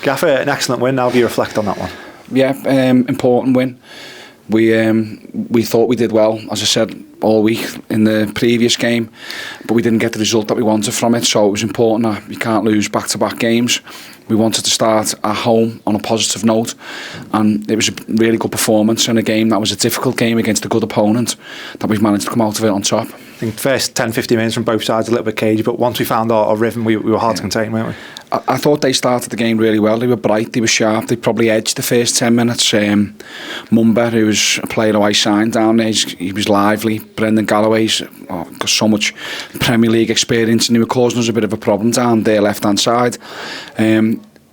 Gaffer, an excellent win. How do you reflect on that one? Yeah, important win. We thought we did well, as I said, all week in the previous game, but we didn't get the result that we wanted from it, so it was important that you can't lose back-to-back games. We wanted to start at home on a positive note, and it was a really good performance in a game that was a difficult game against a good opponent, that we've managed to come out of it on top. I think first 10-15 minutes from both sides a little bit cagey, but once we found our rhythm, we were hard to contain, weren't we? I thought they started the game really well. They were bright, they were sharp, they probably edged the first 10 minutes. Mumba, who was a player who I signed down there, he was lively. Brendan Galloway's got so much Premier League experience, and he was causing us a bit of a problem down their left-hand side.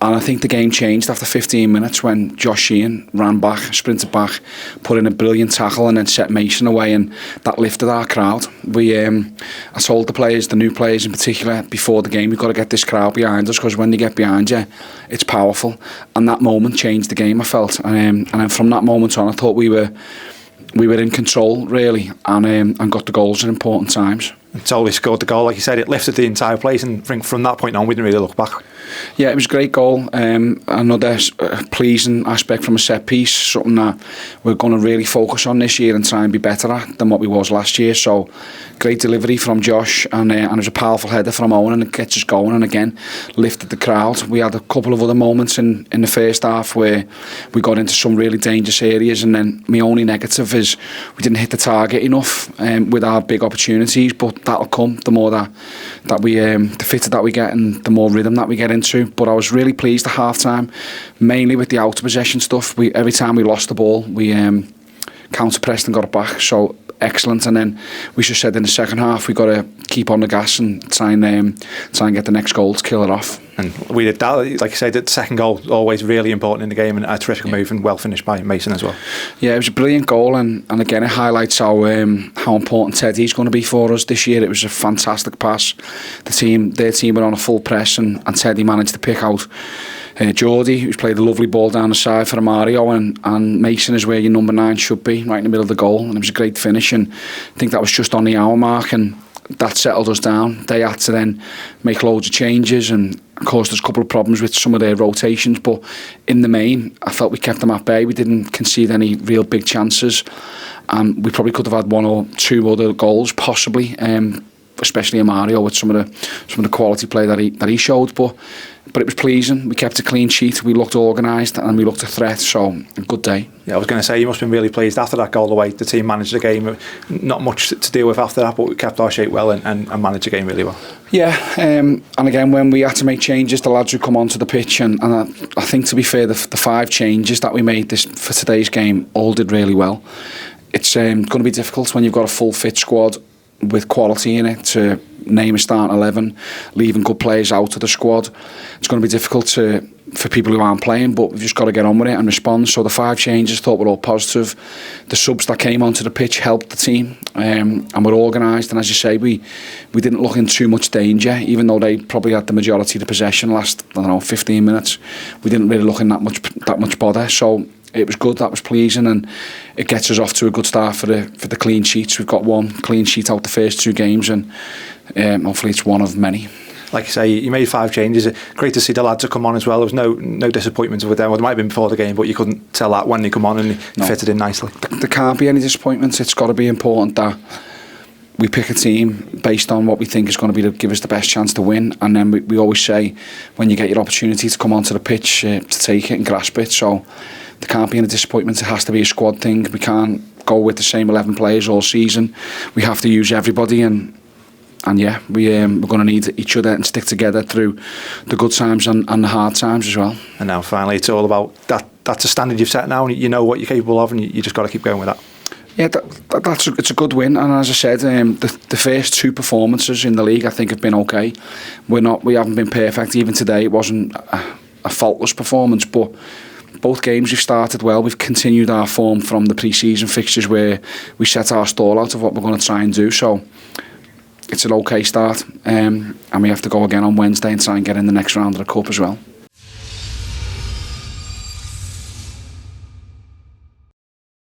And I think the game changed after 15 minutes when Josh Sheehan ran back, sprinted back, put in a brilliant tackle and then set Mason away, and that lifted our crowd. I told the players, the new players in particular, before the game, we've got to get this crowd behind us, because when they get behind you, it's powerful. And that moment changed the game, I felt. And then from that moment on, I thought we were in control, really, and got the goals at important times. Until we scored the goal, like you said, it lifted the entire place, and from that point on, we didn't really look back. Yeah, it was a great goal. Another pleasing aspect from a set piece, something that we're going to really focus on this year and try and be better at than what we was last year. So, great delivery from Josh, and it was a powerful header from Owen, and it gets us going, and again, lifted the crowd. We had a couple of other moments in the first half where we got into some really dangerous areas, and then my only negative is we didn't hit the target enough with our big opportunities, but that'll come the more that we the fitter that we get and the more rhythm that we get into. But I was really pleased at half time, mainly with the out of possession stuff. Every time we lost the ball, we counter pressed and got it back, so excellent. And then we just said in the second half we got to keep on the gas and try and get the next goal to kill it off. And we did that. Like I said, the second goal always really important in the game, and a terrific move and well finished by Mason as well. Yeah, it was a brilliant goal, and again it highlights how important Teddy's going to be for us this year. It was a fantastic pass. Their team were on a full press, and Teddy managed to pick out Geordie, who's played a lovely ball down the side for Mario, and Mason is where your number 9 should be, right in the middle of the goal, and it was a great finish. And I think that was just on the hour mark, and that settled us down. They had to then make loads of changes and caused us a couple of problems with some of their rotations, but in the main I felt we kept them at bay. We didn't concede any real big chances, and we probably could have had 1 or 2 other goals possibly, especially in Mario with some of the quality play that he showed, but it was pleasing. We kept a clean sheet, we looked organised, and we looked a threat, so a good day. Yeah, I was going to say, you must have been really pleased after that goal. The way the team managed the game, not much to deal with after that, but we kept our shape well and managed the game really well. Yeah, and again, when we had to make changes, the lads would come onto the pitch, and I think, to be fair, the 5 changes that we made for today's game all did really well. It's going to be difficult when you've got a full fit squad with quality in it to name a starting 11, leaving good players out of the squad. It's going to be difficult for people who aren't playing, but we've just got to get on with it and respond. So the 5 changes, thought were all positive. The subs that came onto the pitch helped the team, and were organised. And as you say, we didn't look in too much danger, even though they probably had the majority of the possession last 15 minutes. We didn't really look in that much bother. So it was good, that was pleasing, and it gets us off to a good start for the clean sheets. We've got 1 clean sheet out the first 2 games, and hopefully it's one of many. Like you say, you made 5 changes. Great to see the lads have come on as well. There was no disappointments with them. Well, there might have been before the game, but you couldn't tell that when they come on, and they fitted in nicely. There can't be any disappointments. It's got to be important that we pick a team based on what we think is going to be to give us the best chance to win, and then we always say, when you get your opportunity to come onto the pitch, to take it and grasp it. So there can't be any disappointments. It has to be a squad thing. We can't go with the same 11 players all season. We have to use everybody, and yeah, we're going to need each other and stick together through the good times and the hard times as well. And now finally it's all about that. That's a standard you've set now, and you know what you're capable of, and you just got to keep going with that. Yeah, it's a good win, and as I said, the first 2 performances in the league I think have been okay. We haven't been perfect. Even today it wasn't a faultless performance, but both games we've started well. We've continued our form from the pre-season fixtures where we set our stall out of what we're going to try and do. So it's an okay start, and we have to go again on Wednesday and try and get in the next round of the Cup as well.